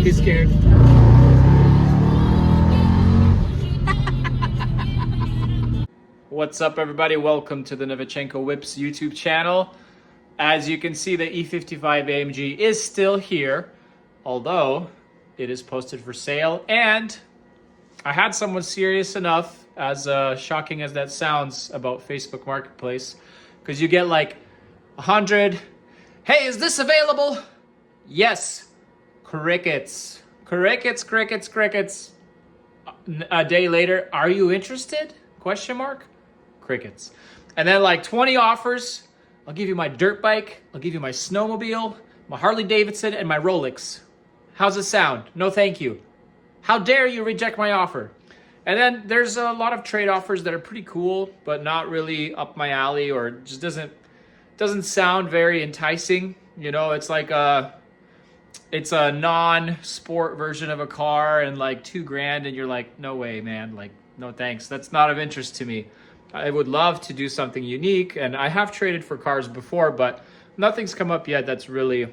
be scared. What's up, everybody? Welcome to the Novichenko Whips YouTube channel. As you can see, the E55 AMG is still here, although it is posted for sale. And I had someone serious enough, as shocking as that sounds, about Facebook Marketplace, because you get like 100, hey, is this available? Yes. Crickets. Crickets, crickets, crickets. A day later, are you interested? Question mark. Crickets. And then like 20 offers. I'll give you my dirt bike. I'll give you my snowmobile, my Harley Davidson, and my Rolex. How's it sound? No, thank you. How dare you reject my offer? And then there's a lot of trade offers that are pretty cool, but not really up my alley, or just doesn't sound very enticing. You know, it's like it's a non-sport version of a car and like $2,000, and you're like, no way, man. Like, no thanks. That's not of interest to me. I would love to do something unique, and I have traded for cars before, but nothing's come up yet that's really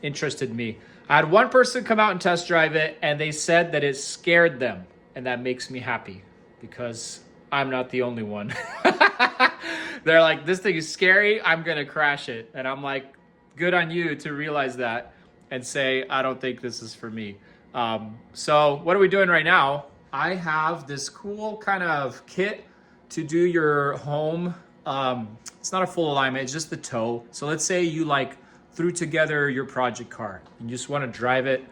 interested me. I had one person come out and test drive it, and they said that it scared them, and that makes me happy because I'm not the only one. They're like, this thing is scary, I'm gonna crash it. And I'm like, good on you to realize that and say, I don't think this is for me. So what are we doing right now? I have this cool kind of kit to do your home. It's not a full alignment, it's just the toe. So let's say you like threw together your project car and you just want to drive it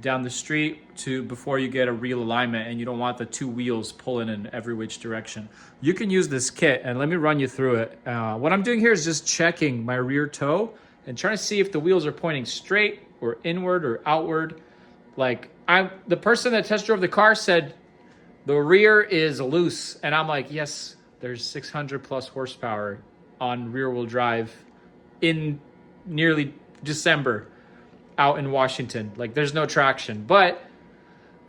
down the street before you get a real alignment, and you don't want the two wheels pulling in every which direction. You can use this kit, and let me run you through it. What I'm doing here is just checking my rear toe and trying to see if the wheels are pointing straight or inward or outward. Like, the person that test drove the car said the rear is loose, and I'm like, yes, there's 600 plus horsepower on rear wheel drive in nearly December out in Washington. Like, there's no traction. But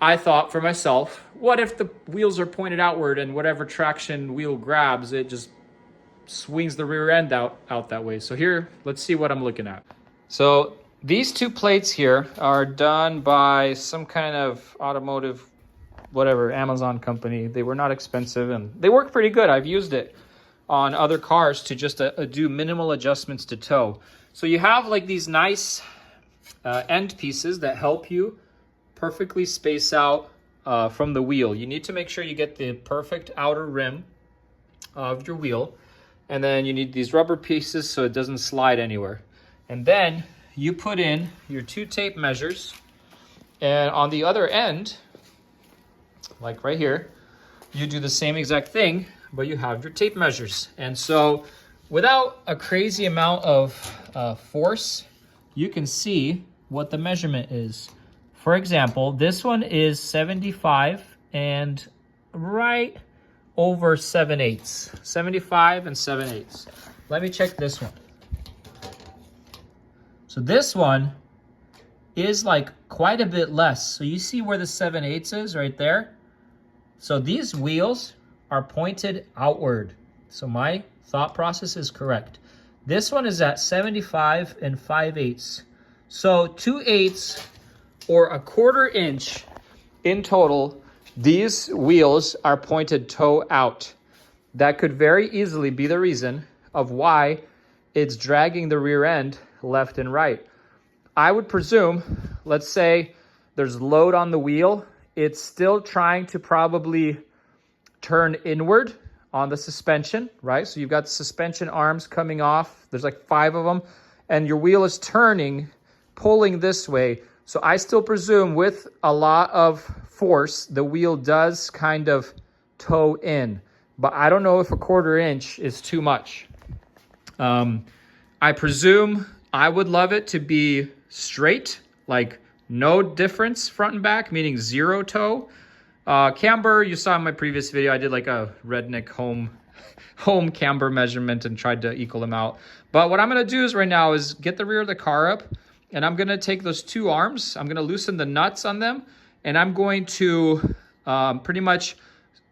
I thought for myself, what if the wheels are pointed outward and whatever traction wheel grabs, it just swings the rear end out that way. So here, let's see what I'm looking at. So these two plates here are done by some kind of automotive, whatever, Amazon company. They were not expensive and they work pretty good. I've used it on other cars to just do minimal adjustments to toe. So you have like these nice end pieces that help you perfectly space out from the wheel. You need to make sure you get the perfect outer rim of your wheel. And then you need these rubber pieces so it doesn't slide anywhere. And then you put in your two tape measures. And on the other end, like right here, you do the same exact thing, but you have your tape measures. And so without a crazy amount of force, you can see what the measurement is. For example, this one is 75 and right over 7/8. 75 and 7/8. Let me check this one. So this one is like quite a bit less. So you see where the 7/8 is right there? So these wheels are pointed outward. So my thought process is correct. This one is at 75 and 5/8. So 2/8 or a 1/4 inch in total, these wheels are pointed toe out. That could very easily be the reason of why it's dragging the rear end left and right. I would presume, let's say there's load on the wheel, it's still trying to probably turn inward on the suspension, right? So you've got the suspension arms coming off. There's like 5 of them, and your wheel is turning, pulling this way. So I still presume with a lot of force, the wheel does kind of toe in, but I don't know if a 1/4 inch is too much. I presume I would love it to be straight, like no difference front and back, meaning 0 toe. Camber, you saw in my previous video, I did like a redneck home camber measurement and tried to equal them out. But what I'm gonna do is right now is get the rear of the car up, and I'm gonna take those 2 arms, I'm gonna loosen the nuts on them, and I'm going to pretty much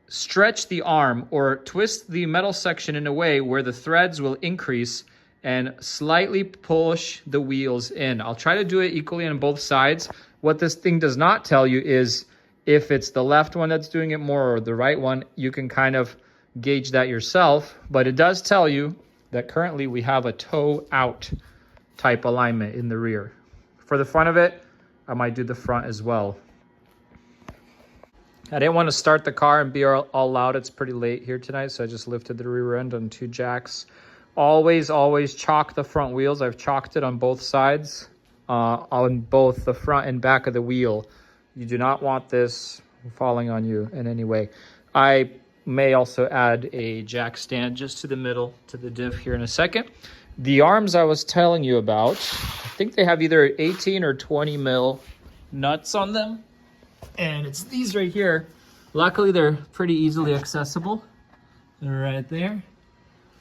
stretch the arm or twist the metal section in a way where the threads will increase and slightly push the wheels in. I'll try to do it equally on both sides, What this thing does not tell you is if it's the left one that's doing it more or the right one. You can kind of gauge that yourself, but it does tell you that currently we have a toe out type alignment in the rear. For the front of it, I might do the front as well. I didn't want to start the car and be all loud. It's pretty late here tonight, so I just lifted the rear end on 2 jacks. Always chalk the front wheels. I've chalked it on both sides, on both the front and back of the wheel. You do not want this falling on you in any way. I may also add a jack stand just to the middle, to the diff here in a second. The arms I was telling you about, I think they have either 18 or 20 mil nuts on them. And it's these right here. Luckily, they're pretty easily accessible. They're right there.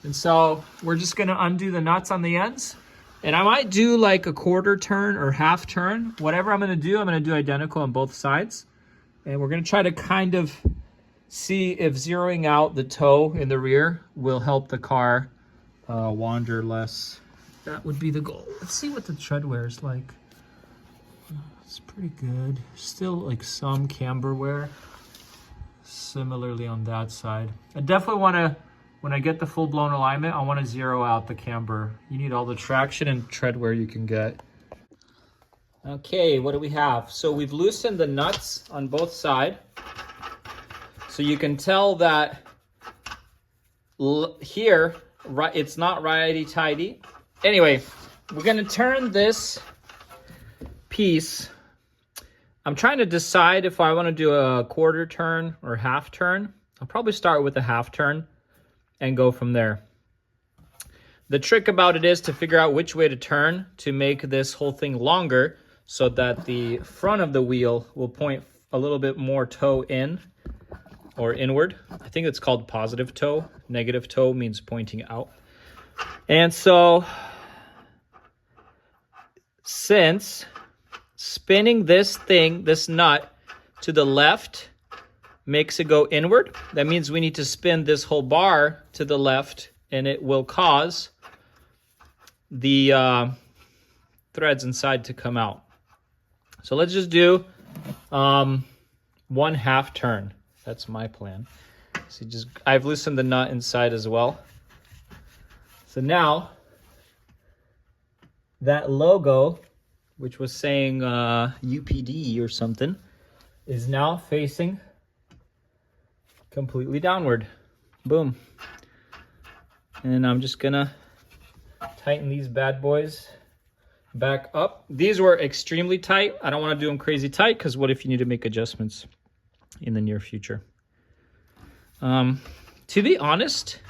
And so we're just gonna undo the nuts on the ends. And I might do like a quarter turn or half turn. Whatever I'm gonna do identical on both sides. And we're gonna try to kind of see if zeroing out the toe in the rear will help the car wander less. That would be the goal. Let's see what the tread wear is like. It's pretty good. Still like some camber wear. Similarly on that side. I definitely want to, when I get the full-blown alignment, I want to zero out the camber. You need all the traction and tread wear you can get. Okay, what do we have? So we've loosened the nuts on both sides. So you can tell that here, it's not righty-tighty. Anyway, we're gonna turn this piece. I'm trying to decide if I wanna do a quarter turn or half turn. I'll probably start with a half turn and go from there. The trick about it is to figure out which way to turn to make this whole thing longer so that the front of the wheel will point a little bit more toe in or inward. I think it's called positive toe. Negative toe means pointing out. And so, since spinning this thing, this nut, to the left makes it go inward, that means we need to spin this whole bar to the left, and it will cause the threads inside to come out. So let's just do 1 half turn. That's my plan. So I've loosened the nut inside as well. So now that logo, which was saying UPD or something, is now facing completely downward. Boom. And I'm just gonna tighten these bad boys back up. These were extremely tight. I don't want to do them crazy tight because what if you need to make adjustments in the near future? To be honest,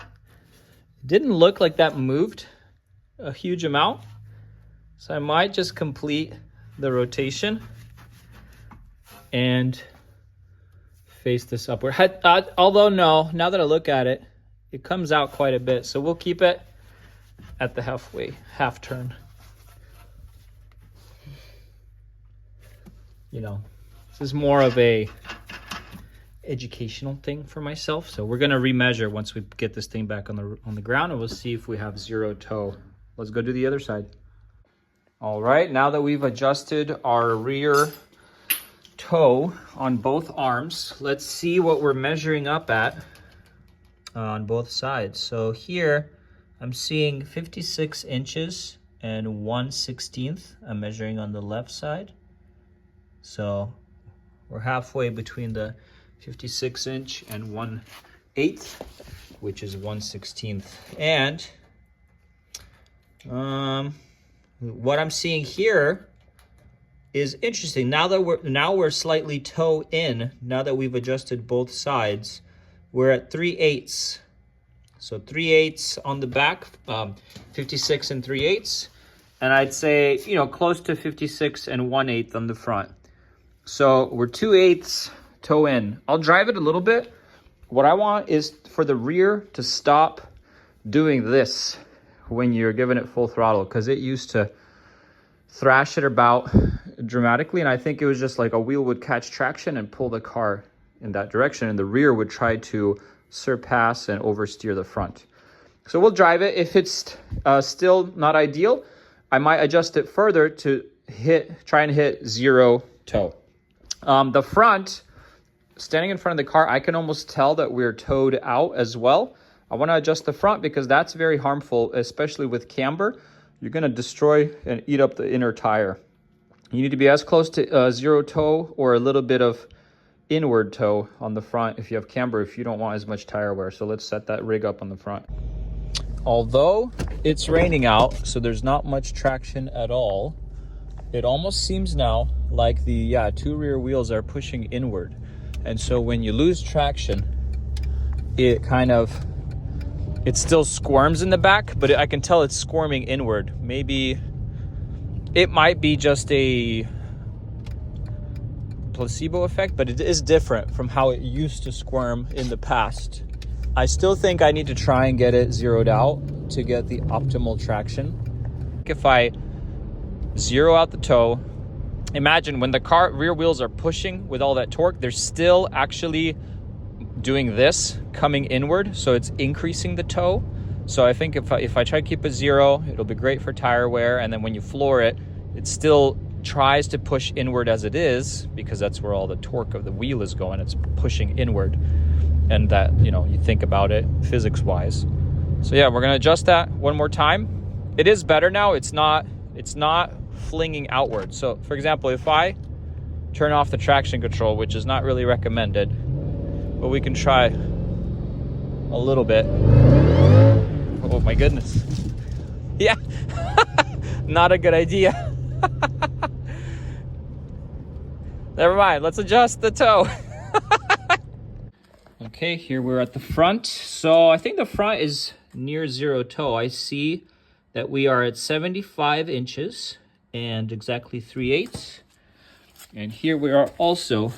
it didn't look like that moved a huge amount. So I might just complete the rotation and face this upward. Although no, now that I look at it, it comes out quite a bit. So we'll keep it at the half turn. You know, this is more of a educational thing for myself. So we're gonna remeasure once we get this thing back on the ground, and we'll see if we have zero toe. Let's go do the other side. All right, now that we've adjusted our rear toe on both arms, let's see what we're measuring up at on both sides. So here I'm seeing 56 inches and 1/16. I'm measuring on the left side. So we're halfway between the 56 inch and 1/8, which is 1/16. And what I'm seeing here is interesting. Now we're slightly toe in. Now that we've adjusted both sides, we're at 3/8. So 3/8 on the back, 56 and 3/8, and I'd say close to 56 and 1/8 on the front. So we're 2/8 toe in. I'll drive it a little bit. What I want is for the rear to stop doing this when you're giving it full throttle, because it used to thrash it about dramatically, and I think it was just like a wheel would catch traction and pull the car in that direction, and the rear would try to surpass and oversteer the front. So we'll drive it. If it's still not ideal, I might adjust it further to try and hit 0 tow. The front, standing in front of the car, I can almost tell that we're towed out as well. I want to adjust the front because that's very harmful, especially with camber. You're going to destroy and eat up the inner tire. You need to be as close to zero toe or a little bit of inward toe on the front if you have camber, if you don't want as much tire wear. So let's set that rig up on the front. Although it's raining out, so there's not much traction at all, it almost seems now like the two rear wheels are pushing inward. And so when you lose traction, it still squirms in the back, but I can tell it's squirming inward. Maybe it might be just a placebo effect, but it is different from how it used to squirm in the past. I still think I need to try and get it zeroed out to get the optimal traction. If I zero out the toe, imagine when the car rear wheels are pushing with all that torque, they're still actually doing this, coming inward, so it's increasing the toe. So I think if I try to keep it zero, it'll be great for tire wear, and then when you floor it, it still tries to push inward as it is, because that's where all the torque of the wheel is going. It's pushing inward, and that, you think about it physics-wise. So yeah, we're gonna adjust that one more time. It is better now. It's not flinging outward. So for example, if I turn off the traction control, which is not really recommended, but we can try a little bit. Oh my goodness. Yeah, not a good idea. Never mind, let's adjust the toe. Okay, here we're at the front. So I think the front is near zero toe. I see that we are at 75 inches and exactly 3/8. And here we are also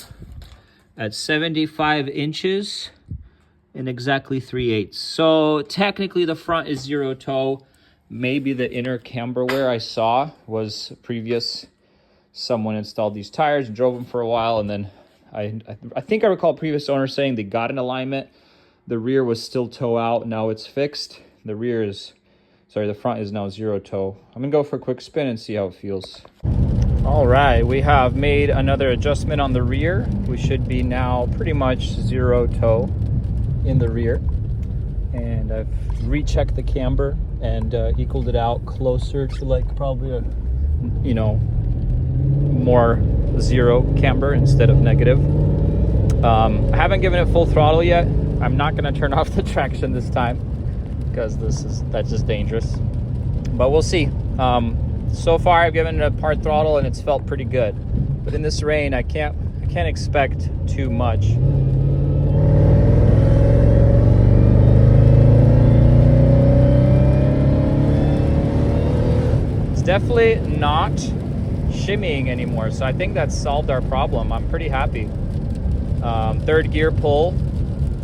at 75 inches and exactly 3/8. So technically the front is zero toe. Maybe the inner camber wear I saw was previous. Someone installed these tires, drove them for a while, and then I think I recall previous owner saying they got an alignment. The rear was still toe out. Now it's fixed. The front is now zero toe. I'm gonna go for a quick spin and see how it feels. All right, we have made another adjustment on the rear. We should be now pretty much zero toe in the rear. And I've rechecked the camber and equaled it out closer to like probably a, more zero camber instead of negative. I haven't given it full throttle yet. I'm not gonna turn off the traction this time because that's just dangerous. But we'll see. So far I've given it a part throttle and it's felt pretty good. But in this rain, I can't expect too much. It's definitely not shimmying anymore, so I think that's solved our problem. I'm pretty happy. Third gear pull,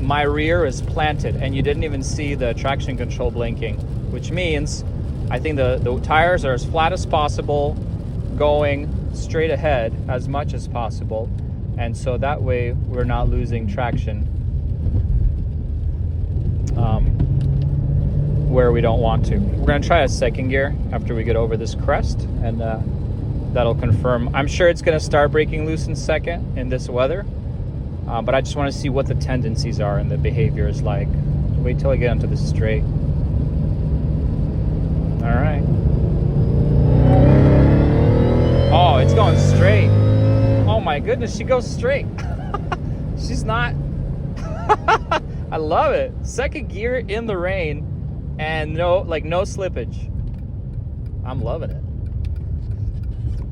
my rear is planted and you didn't even see the traction control blinking, which means I think the tires are as flat as possible, going straight ahead as much as possible, and so that way we're not losing traction where we don't want to. We're gonna try a second gear after we get over this crest, and that'll confirm. I'm sure it's gonna start breaking loose in second in this weather, but I just want to see what the tendencies are and the behavior is like. Wait till I get onto the straight. All right. Oh, it's going straight. Oh my goodness, she goes straight. She's not. I love it. Second gear in the rain and no slippage. I'm loving it.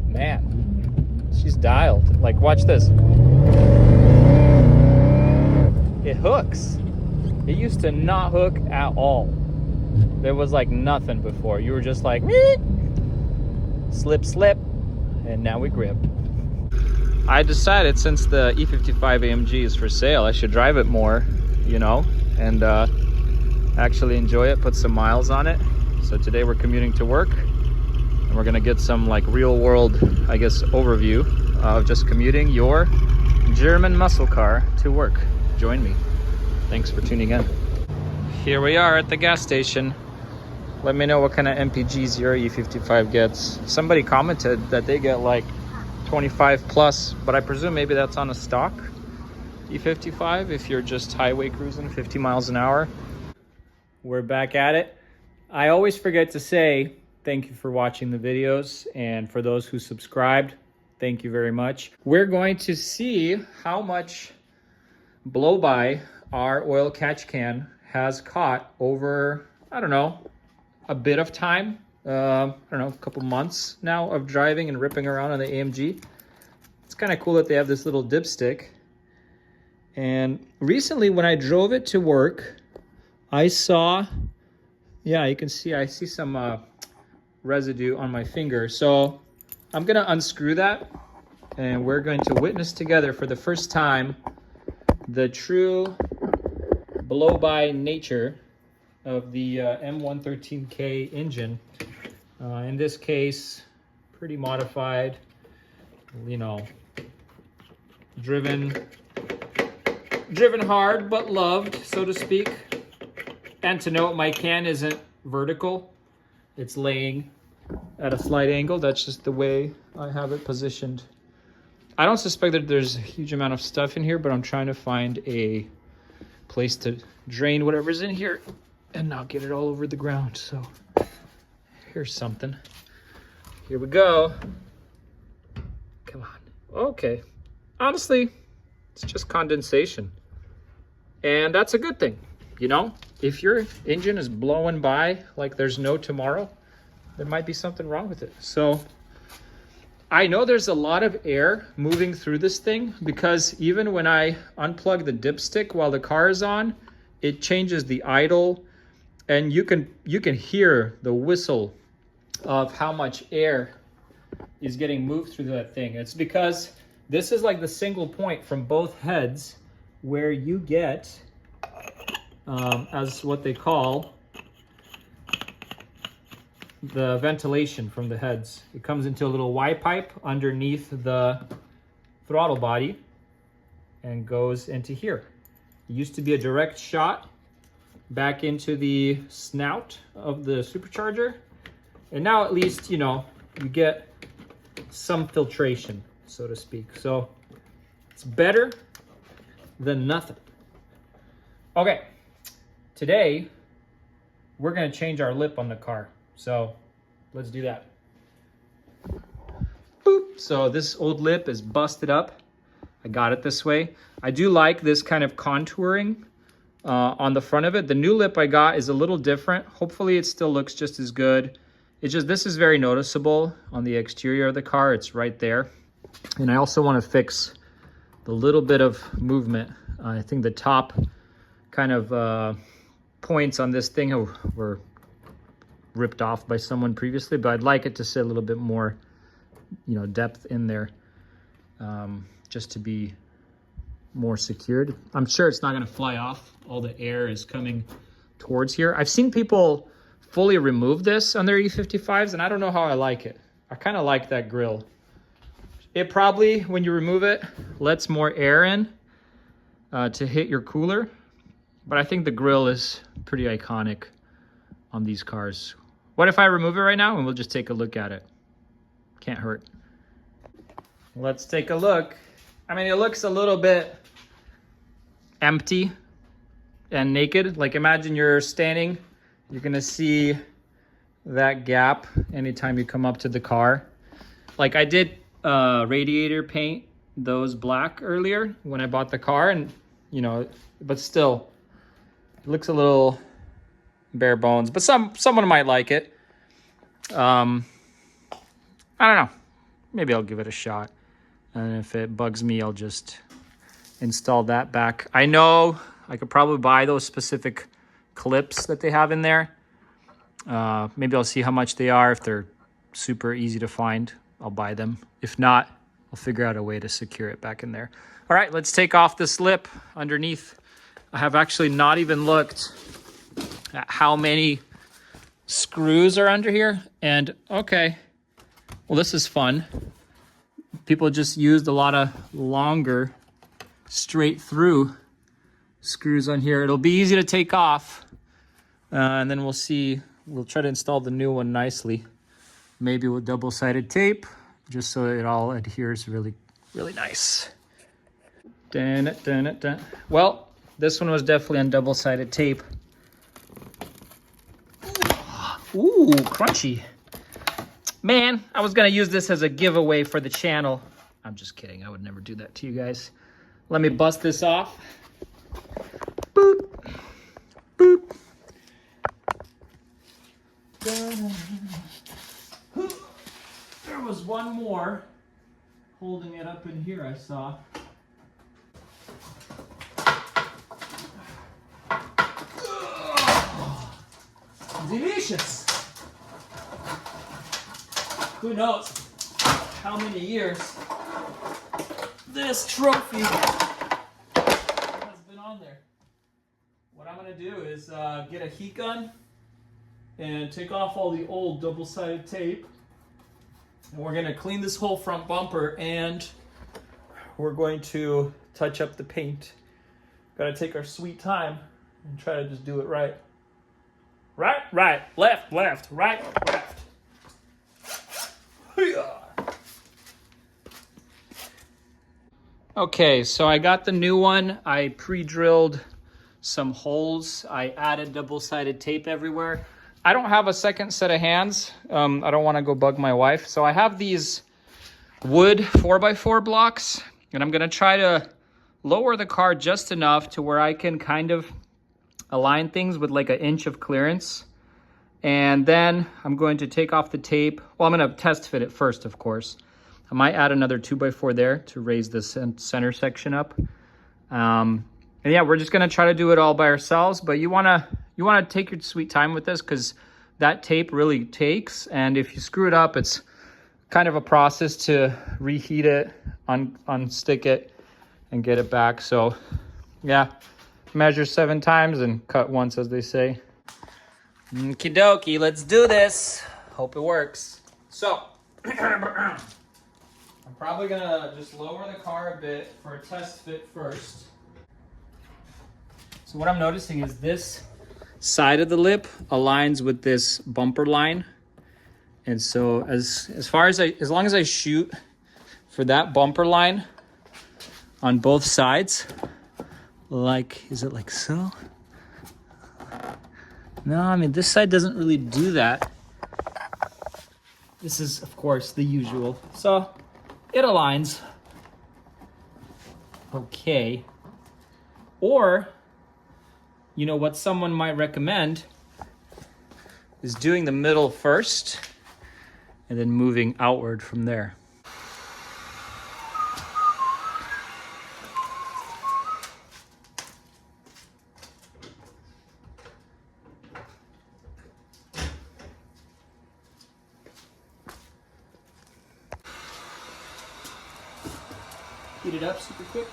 Man, she's dialed. Like, watch this. It hooks. It used to not hook at all. There was like nothing before. You were just like, slip, slip, and now we grip. I decided since the E55 AMG is for sale, I should drive it more, and actually enjoy it, put some miles on it. So today we're commuting to work, and we're gonna get some like real world, I guess, overview of just commuting your German muscle car to work. Join me. Thanks for tuning in. Here we are at the gas station. Let me know what kind of MPGs your E55 gets. Somebody commented that they get like 25 plus, but I presume maybe that's on a stock E55 if you're just highway cruising 50 miles an hour. We're back at it. I always forget to say thank you for watching the videos, and for those who subscribed, thank you very much. We're going to see how much blow-by our oil catch can has caught over, I don't know, a bit of time. I don't know, a couple months now of driving and ripping around on the AMG. It's kind of cool that they have this little dipstick. And recently when I drove it to work, I saw, yeah, you can see, I see some residue on my finger. So I'm gonna unscrew that, and we're going to witness together for the first time the true blow-by nature of the M113K engine. In this case, pretty modified, you know, driven hard but loved, so to speak. And to note, my can isn't vertical, it's laying at a slight angle. That's just the way I have it positioned. I don't suspect that there's a huge amount of stuff in here, but I'm trying to find a place to drain whatever's in here and not get it all over the ground. So here's something. Here we go. Come on. Okay. Honestly, it's just condensation. And that's a good thing. You know, if your engine is blowing by like there's no tomorrow, there might be something wrong with it. So I know there's a lot of air moving through this thing, because even when I unplug the dipstick while the car is on, it changes the idle, and you can hear the whistle of how much air is getting moved through that thing. It's because this is like the single point from both heads where you get, as what they call, the ventilation from the heads. It comes into a little Y pipe underneath the throttle body and goes into here. It used to be a direct shot back into the snout of the supercharger, and now at least, you know, you get some filtration, so to speak. So it's better than nothing. Okay, today we're gonna change our lip on the car. So let's do that. Boop. So this old lip is busted up. I got it this way. I do like this kind of contouring on the front of it. The new lip I got is a little different. Hopefully it still looks just as good. It's just, this is very noticeable on the exterior of the car. It's right there. And I also want to fix the little bit of movement. I think the top kind of points on this thing were ripped off by someone previously, but I'd like it to sit a little bit more, you know, depth in there, just to be more secured. I'm sure it's not going to fly off. All the air is coming towards here. I've seen people fully remove this on their E55s, and I don't know how I like it. I kind of like that grill. It probably, when you remove it, lets more air in to hit your cooler, but I think the grill is pretty iconic on these cars. What if I remove it right now and we'll just take a look at it? Can't hurt. Let's take a look. I mean, it looks a little bit empty and naked. Like, imagine you're standing, you're gonna see that gap anytime you come up to the car. Like, I did radiator paint those black earlier when I bought the car, and you know, but still, it looks a little bare bones, but someone might like it. I don't know, maybe I'll give it a shot, and if it bugs me, I'll just install that back. I know I could probably buy those specific clips that they have in there. Maybe I'll see how much they are. If they're super easy to find, I'll buy them. If not, I'll figure out a way to secure it back in there. All right, let's take off this lip underneath. I have actually not even looked at how many screws are under here. And okay, well, this is fun. People just used a lot of longer straight through screws on here. It'll be easy to take off, and then we'll see. We'll try to install the new one nicely, maybe with double-sided tape, just so it all adheres really, really nice. Dun, dun, dun, dun. Well, this one was definitely on double-sided tape. Ooh, crunchy. Man, I was gonna use this as a giveaway for the channel. I'm just kidding, I would never do that to you guys. Let me bust this off. Boop, boop. There was one more holding it up in here, I saw. Delicious. Who knows how many years this trophy has been on there. What I'm gonna do is get a heat gun and take off all the old double-sided tape. And we're gonna clean this whole front bumper and we're going to touch up the paint. Gotta take our sweet time and try to just do it right. Right, right, left, left, right, left. Okay, so I got the new one. I pre-drilled some holes. I added double-sided tape everywhere. I don't have a second set of hands. I don't want to go bug my wife. So I have these wood 4x4 blocks, and I'm going to try to lower the car just enough to where I can kind of align things with like 1 inch of clearance. And then I'm going to take off the tape. Well, I'm going to test fit it first, of course. I might add another 2x4 there to raise the center section up. And yeah, we're just going to try to do it all by ourselves, but you want to take your sweet time with this because that tape really takes, and if you screw it up, it's kind of a process to reheat it, unstick it, and get it back. So yeah, measure 7 times and cut once, as they say. Okie dokie, let's do this. Hope it works. So I'm probably gonna just lower the car a bit for a test fit first. So what I'm noticing is this side of the lip aligns with this bumper line. And so as long as I shoot for that bumper line on both sides, like, is it like so? No, I mean, this side doesn't really do that. This is, of course, the usual. So it aligns. Okay. Or, you know, what someone might recommend is doing the middle first and then moving outward from there. Heat it up super quick.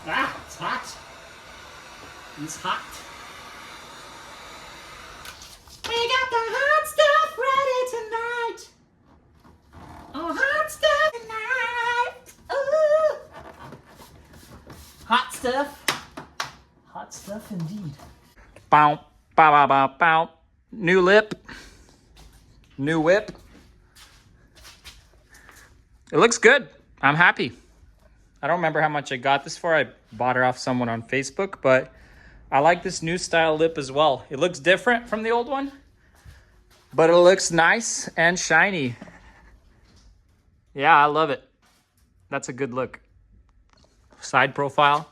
Ah, it's hot. It's hot. We got the hot stuff ready tonight. Oh, hot stuff tonight. Ooh. Hot stuff. Hot stuff indeed. Bow, bow, bow, bow, bow. New lip. New whip. It looks good. I'm happy. I don't remember how much I got this for. I bought it off someone on Facebook, but I like this new style lip as well. It looks different from the old one, but it looks nice and shiny. Yeah, I love it. That's a good look. Side profile.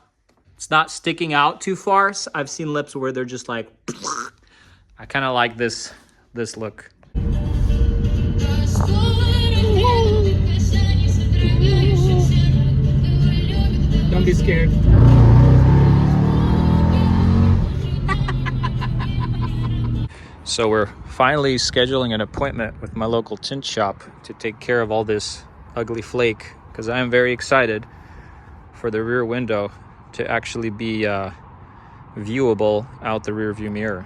It's not sticking out too far. I've seen lips where they're just like, I kind of like this look. Don't be scared. So we're finally scheduling an appointment with my local tint shop to take care of all this ugly flake, because I am very excited for the rear window to actually be viewable out the rear view mirror.